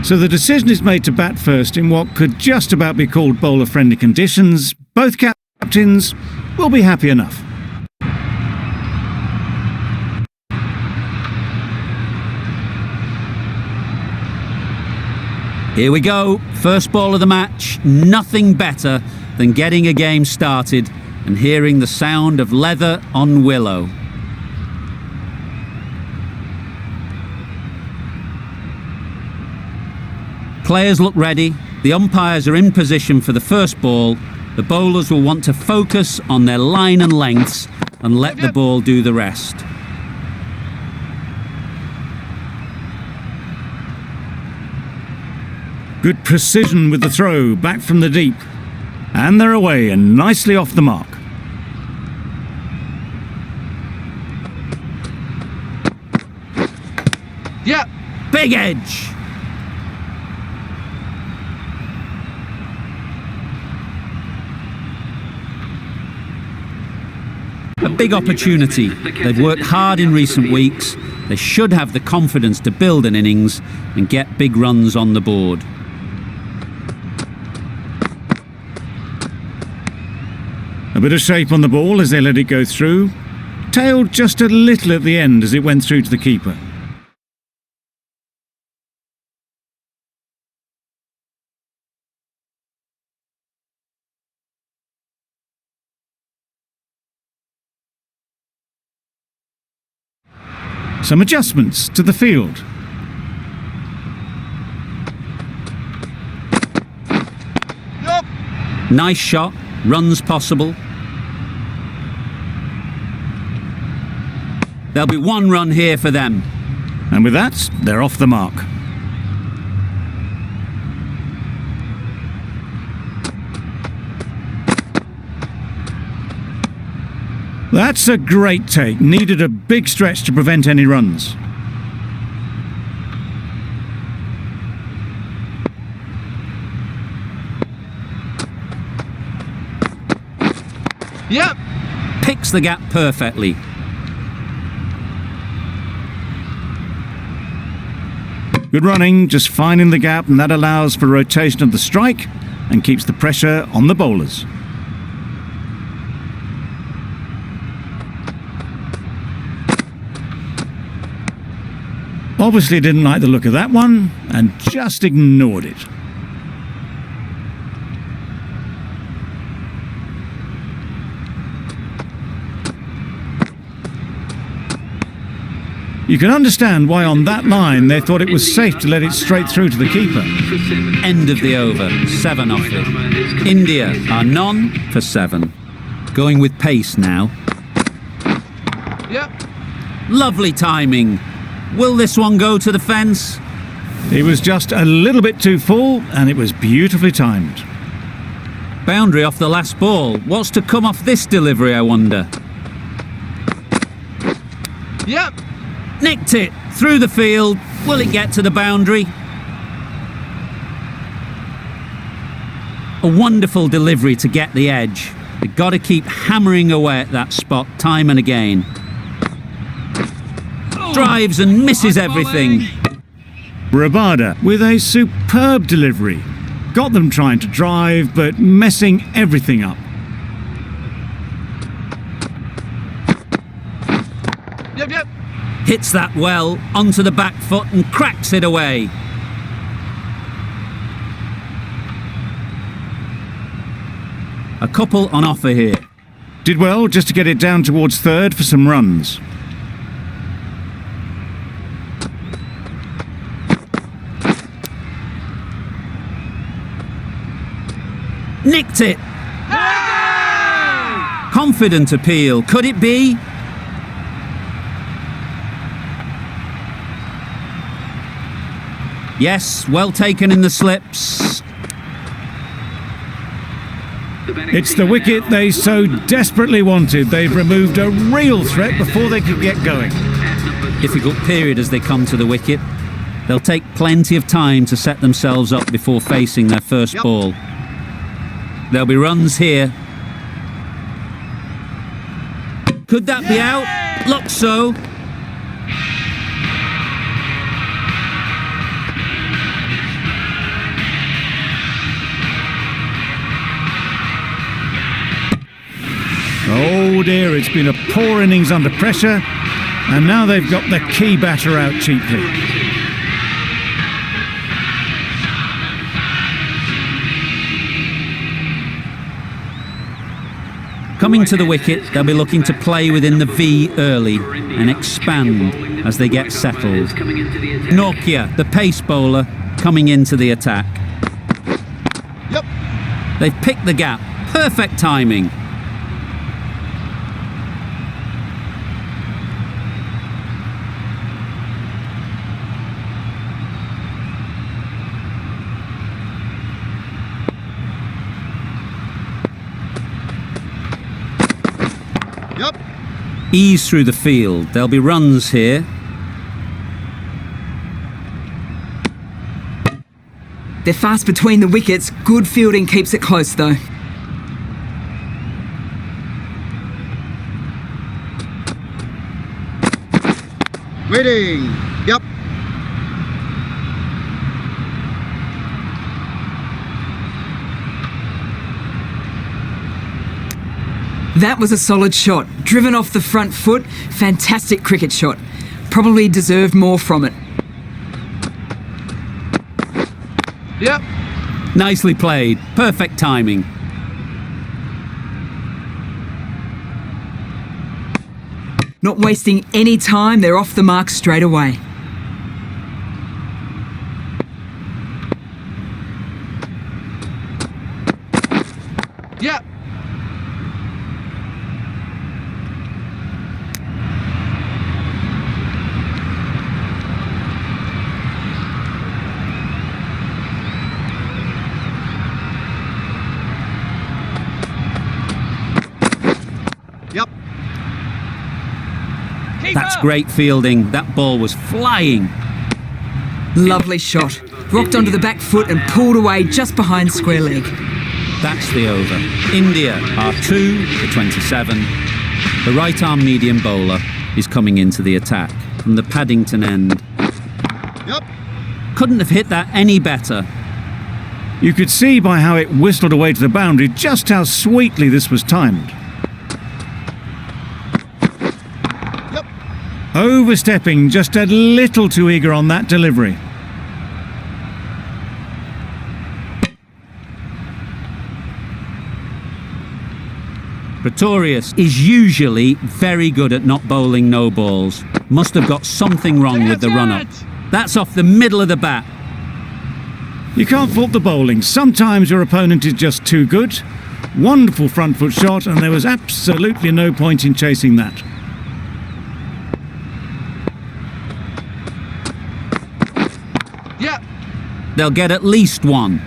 So the decision is made to bat first in what could just about be called bowler-friendly conditions. Both captains will be happy enough. Here we go, first ball of the match. Nothing better than getting a game started and hearing the sound of leather on willow. Players look ready, the umpires are in position for the first ball. The bowlers will want to focus on their line and lengths and let the ball do the rest. Good precision with the throw, back from the deep. And they're away and nicely off the mark. Yeah, big edge. A big opportunity. They've worked hard in recent weeks. They should have the confidence to build an innings and get big runs on the board. A bit of shape on the ball as they let it go through. Tailed just a little at the end as it went through to the keeper. Some adjustments to the field. Yep. Nice shot, runs possible. There'll be one run here for them. And with that, they're off the mark. That's a great take. Needed a big stretch to prevent any runs. Yep. Picks the gap perfectly. Good running, just finding the gap, and that allows for rotation of the strike and keeps the pressure on the bowlers. Obviously didn't like the look of that one and just ignored it. You can understand why on that line they thought it was safe to let it straight through to the keeper. End of the over, 7 off it. India are none for 7. Going with pace now. Yep. Lovely timing. Will this one go to the fence? It was just a little bit too full and it was beautifully timed. Boundary off the last ball. What's to come off this delivery, I wonder? Yep. Nicked it through the field. Will it get to the boundary? A wonderful delivery to get the edge. They've got to keep hammering away at that spot time and again. Drives and misses everything. Rabada with a superb delivery. Got them trying to drive, but messing everything up. Yep. Hits that well onto the back foot and cracks it away. A couple on offer here. Did well just to get it down towards third for some runs. Nicked it. Hey! Confident appeal. Could it be? Yes, well taken in the slips. It's the wicket they so desperately wanted. They've removed a real threat before they could get going. Difficult period as they come to the wicket. They'll take plenty of time to set themselves up before facing their first ball. There'll be runs here. Could that be out? Looks so. dear, it's been a poor innings under pressure, and now they've got the key batter out cheaply. Coming to the wicket, they'll be looking to play within the V early and expand as they get settled. Nortje, the pace bowler, coming into the attack. Yep. They've picked the gap. Perfect timing. Yep. Ease through the field. There'll be runs here. They're fast between the wickets. Good fielding keeps it close though. Waiting. Yep. That was a solid shot. Driven off the front foot. Fantastic cricket shot. Probably deserved more from it. Yep. Nicely played. Perfect timing. Not wasting any time, they're off the mark straight away. Yep. Yep. That's great fielding. That ball was flying. Lovely shot. Rocked onto the back foot and pulled away just behind square leg. That's the over. India are 2 for 27. The right-arm medium bowler is coming into the attack from the Paddington end. Yep. Couldn't have hit that any better. You could see by how it whistled away to the boundary just how sweetly this was timed. Yep. Overstepping just a little too eager on that delivery. Pretorius is usually very good at not bowling no balls. Must have got something wrong with the run-up. That's off the middle of the bat. You can't fault the bowling. Sometimes your opponent is just too good. Wonderful front foot shot, and there was absolutely no point in chasing that. Yep. They'll get at least one.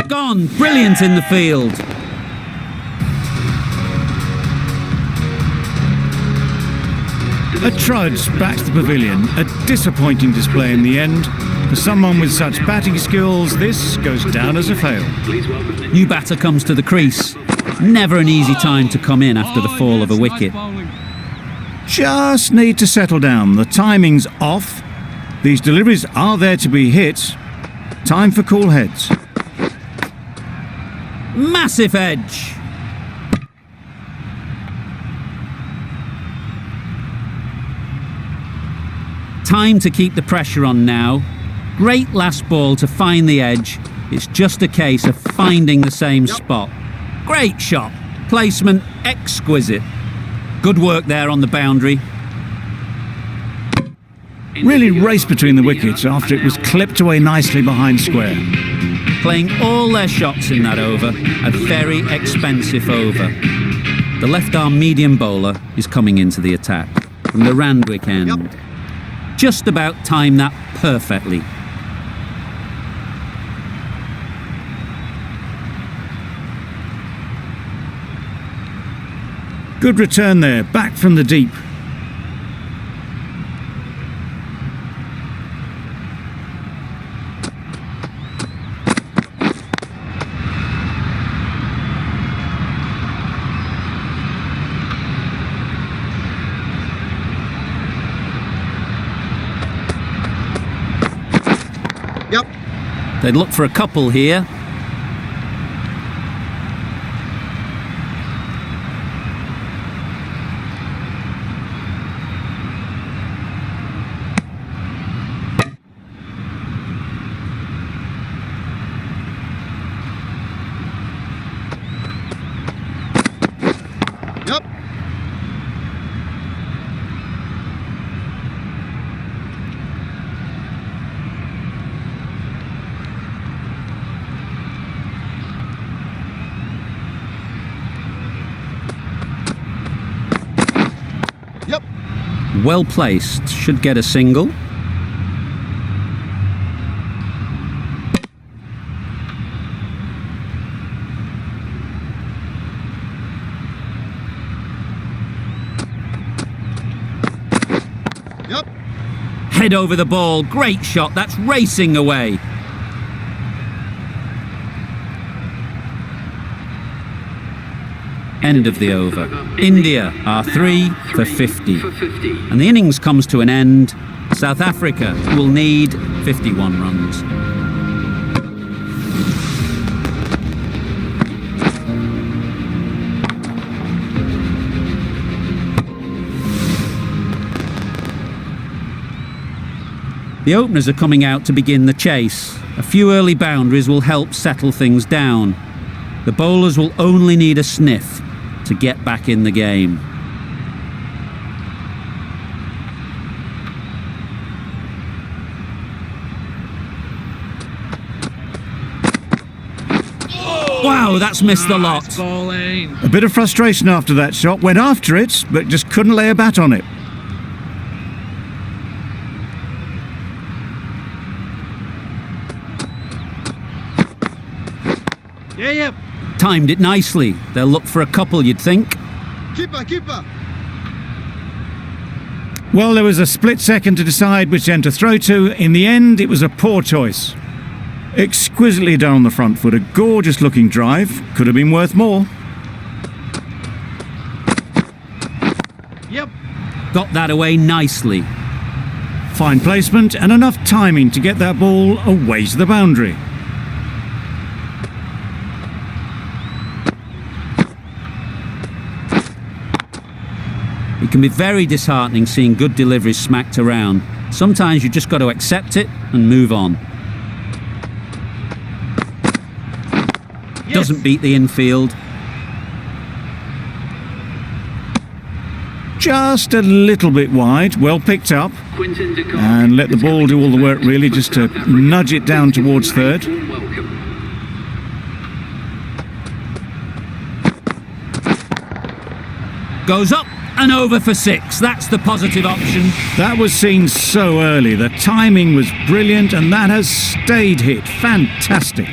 Gone. Brilliant in the field. A trudge back to the pavilion. A disappointing display in the end. For someone with such batting skills, this goes down as a fail. New batter comes to the crease. Never an easy time to come in after the fall of a wicket. Just need to settle down. The timing's off. These deliveries are there to be hit. Time for cool heads. Massive edge. Time to keep the pressure on now. Great last ball to find the edge. It's just a case of finding the same spot. Great shot. Placement exquisite. Good work there on the boundary. Really raced between the wickets after it was clipped away nicely behind square. Playing all their shots in that over. A very expensive over. The left-arm medium bowler is coming into the attack from the Randwick end. Just about timed that perfectly. Good return there, back from the deep. They'd look for a couple here. Well placed, should get a single. Yep. Head over the ball, great shot, that's racing away. End of the over. India are 3 for 50. And the innings comes to an end. South Africa will need 51 runs. The openers are coming out to begin the chase. A few early boundaries will help settle things down. The bowlers will only need a sniff to get back in the game. Wow, that's missed the lot. Bowling. A bit of frustration after that shot. Went after it, but just couldn't lay a bat on it. Yeah. Timed it nicely. They'll look for a couple, you'd think. Keeper. Well, there was a split second to decide which end to throw to. In the end, it was a poor choice. Exquisitely done on the front foot. A gorgeous looking drive. Could have been worth more. Yep. Got that away nicely. Fine placement and enough timing to get that ball away to the boundary. It can be very disheartening seeing good deliveries smacked around. Sometimes you just got to accept it and move on. Yes. Doesn't beat the infield. Just a little bit wide, well picked up, and let the ball do all the work really, just to nudge it down towards third. Goes up and over for 6. That's the positive option. That was seen so early. The timing was brilliant, and that has stayed hit. Fantastic.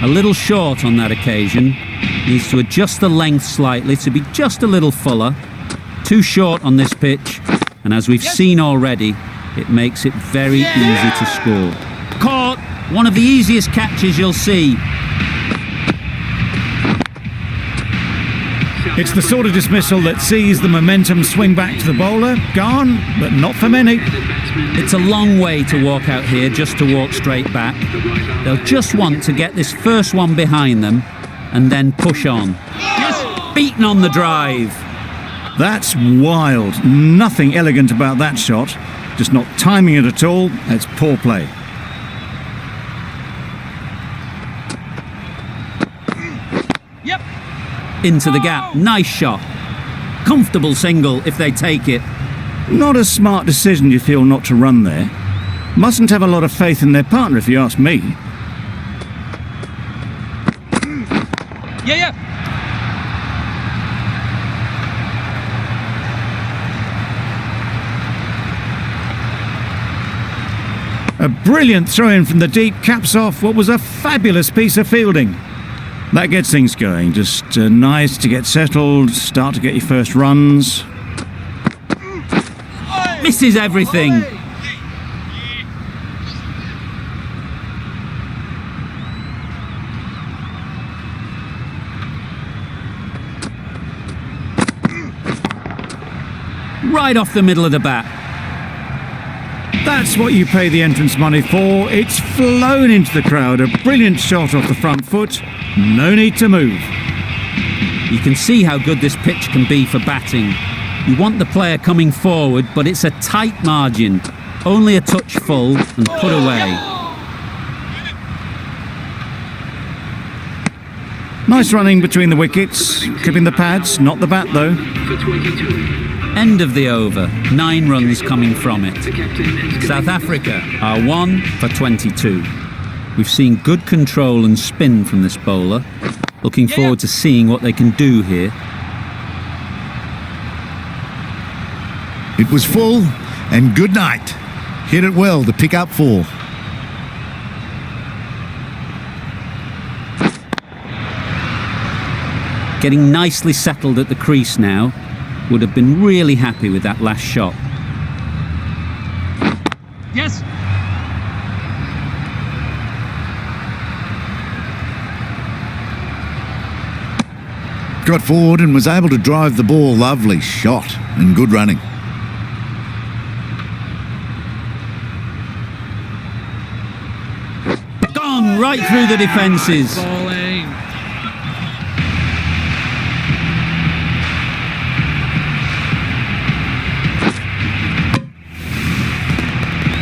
A little short on that occasion. Needs to adjust the length slightly to be just a little fuller. Too short on this pitch, and as we've seen already, it makes it very easy to score. Caught! One of the easiest catches you'll see. It's the sort of dismissal that sees the momentum swing back to the bowler. Gone, but not for many. It's a long way to walk out here just to walk straight back. They'll just want to get this first one behind them and then push on. Yes, beaten on the drive. That's wild. Nothing elegant about that shot. Just not timing it at all. It's poor play. Yep. Into the gap. Nice shot. Comfortable single if they take it. Not a smart decision, you feel, not to run there. Mustn't have a lot of faith in their partner, if you ask me. Yeah. A brilliant throw-in from the deep caps off what was a fabulous piece of fielding. That gets things going. Just nice to get settled, start to get your first runs. Misses everything. Right off the middle of the bat. That's what you pay the entrance money for. It's flown into the crowd. A brilliant shot off the front foot. No need to move. You can see how good this pitch can be for batting. You want the player coming forward, but it's a tight margin. Only a touch full and put away. Nice running between the wickets. Clipping the pads, not the bat though. End of the over. 9 runs coming from it. South Africa are 1 for 22. We've seen good control and spin from this bowler. Looking forward to seeing what they can do here. It was full, and good night. Hit it well to pick up 4. Getting nicely settled at the crease now. Would have been really happy with that last shot. Yes. Got forward and was able to drive the ball. Lovely shot and good running. Gone right through the defences. Bowling.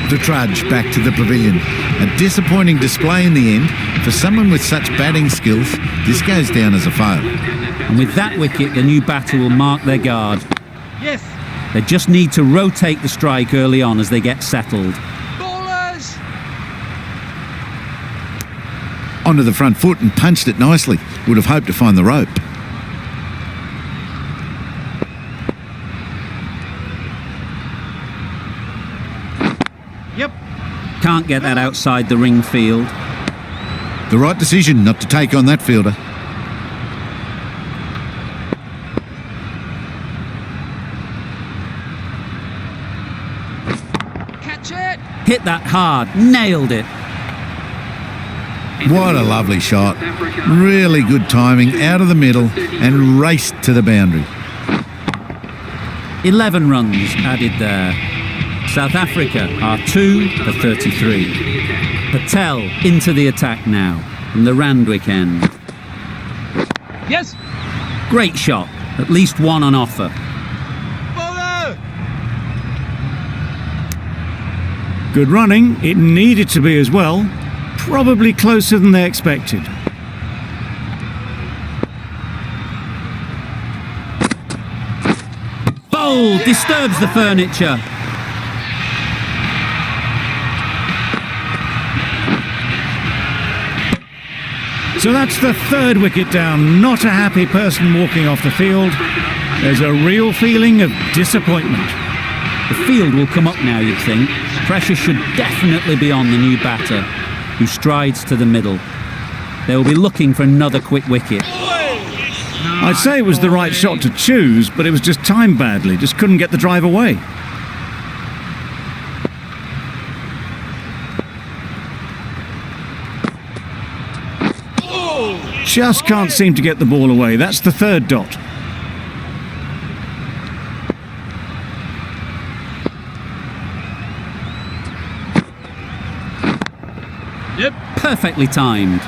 The trudge back to the pavilion. A disappointing display in the end. For someone with such batting skills, this goes down as a fail. And with that wicket, the new batter will mark their guard. Yes. They just need to rotate the strike early on as they get settled. Bowlers. Onto the front foot and punched it nicely. Would have hoped to find the rope. Yep. Can't get that outside the ring field. The right decision not to take on that fielder. Catch it. Hit that hard, nailed it. What a lovely shot. Really good timing, out of the middle and raced to the boundary. 11 runs added there. South Africa are 2 for 33. Patel into the attack now from the Randwick end. Yes. Great shot, at least one on offer. Bowler. Good running. It needed to be as well. Probably closer than they expected. Bold, disturbs the furniture. So that's the 3rd wicket down. Not a happy person walking off the field. There's a real feeling of disappointment. The field will come up now, you'd think. Pressure should definitely be on the new batter, who strides to the middle. They will be looking for another quick wicket. I'd say it was the right shot to choose, but it was just timed badly. Just couldn't get the drive away. Just can't seem to get the ball away. That's the 3rd dot. Yep. Perfectly timed.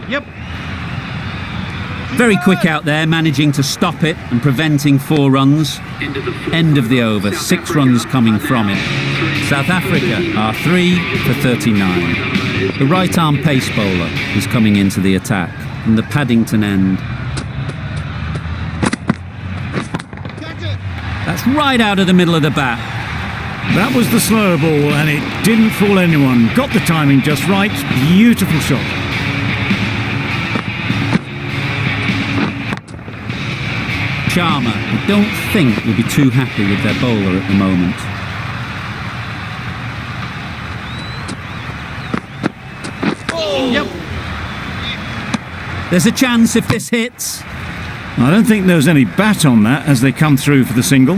Yep. Very quick out there, managing to stop it and preventing 4 runs. End of the over, 6 runs coming from it. South Africa are 3 for 39. The right arm pace bowler is coming into the attack from the Paddington end. That's right out of the middle of the bat. That was the slower ball, and it didn't fool anyone. Got the timing just right. Beautiful shot. Sharma, I don't think will be too happy with their bowler at the moment. Yep. There's a chance if this hits. I don't think there was any bat on that as they come through for the single.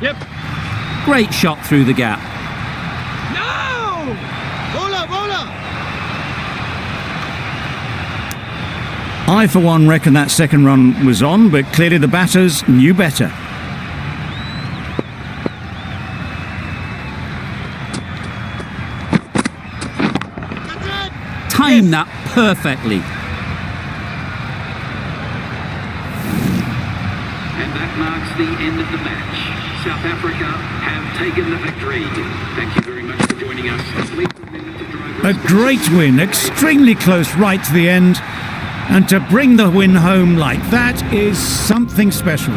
Yep. Great shot through the gap. No! Bowler, bowler. I, for one, reckon that 2nd run was on, but clearly the batters knew better. Timed that perfectly. And that marks the end of the match. South Africa have taken the victory. Thank you very much for joining us. Please remember to drive A great win, extremely close right to the end. And to bring the win home like that is something special.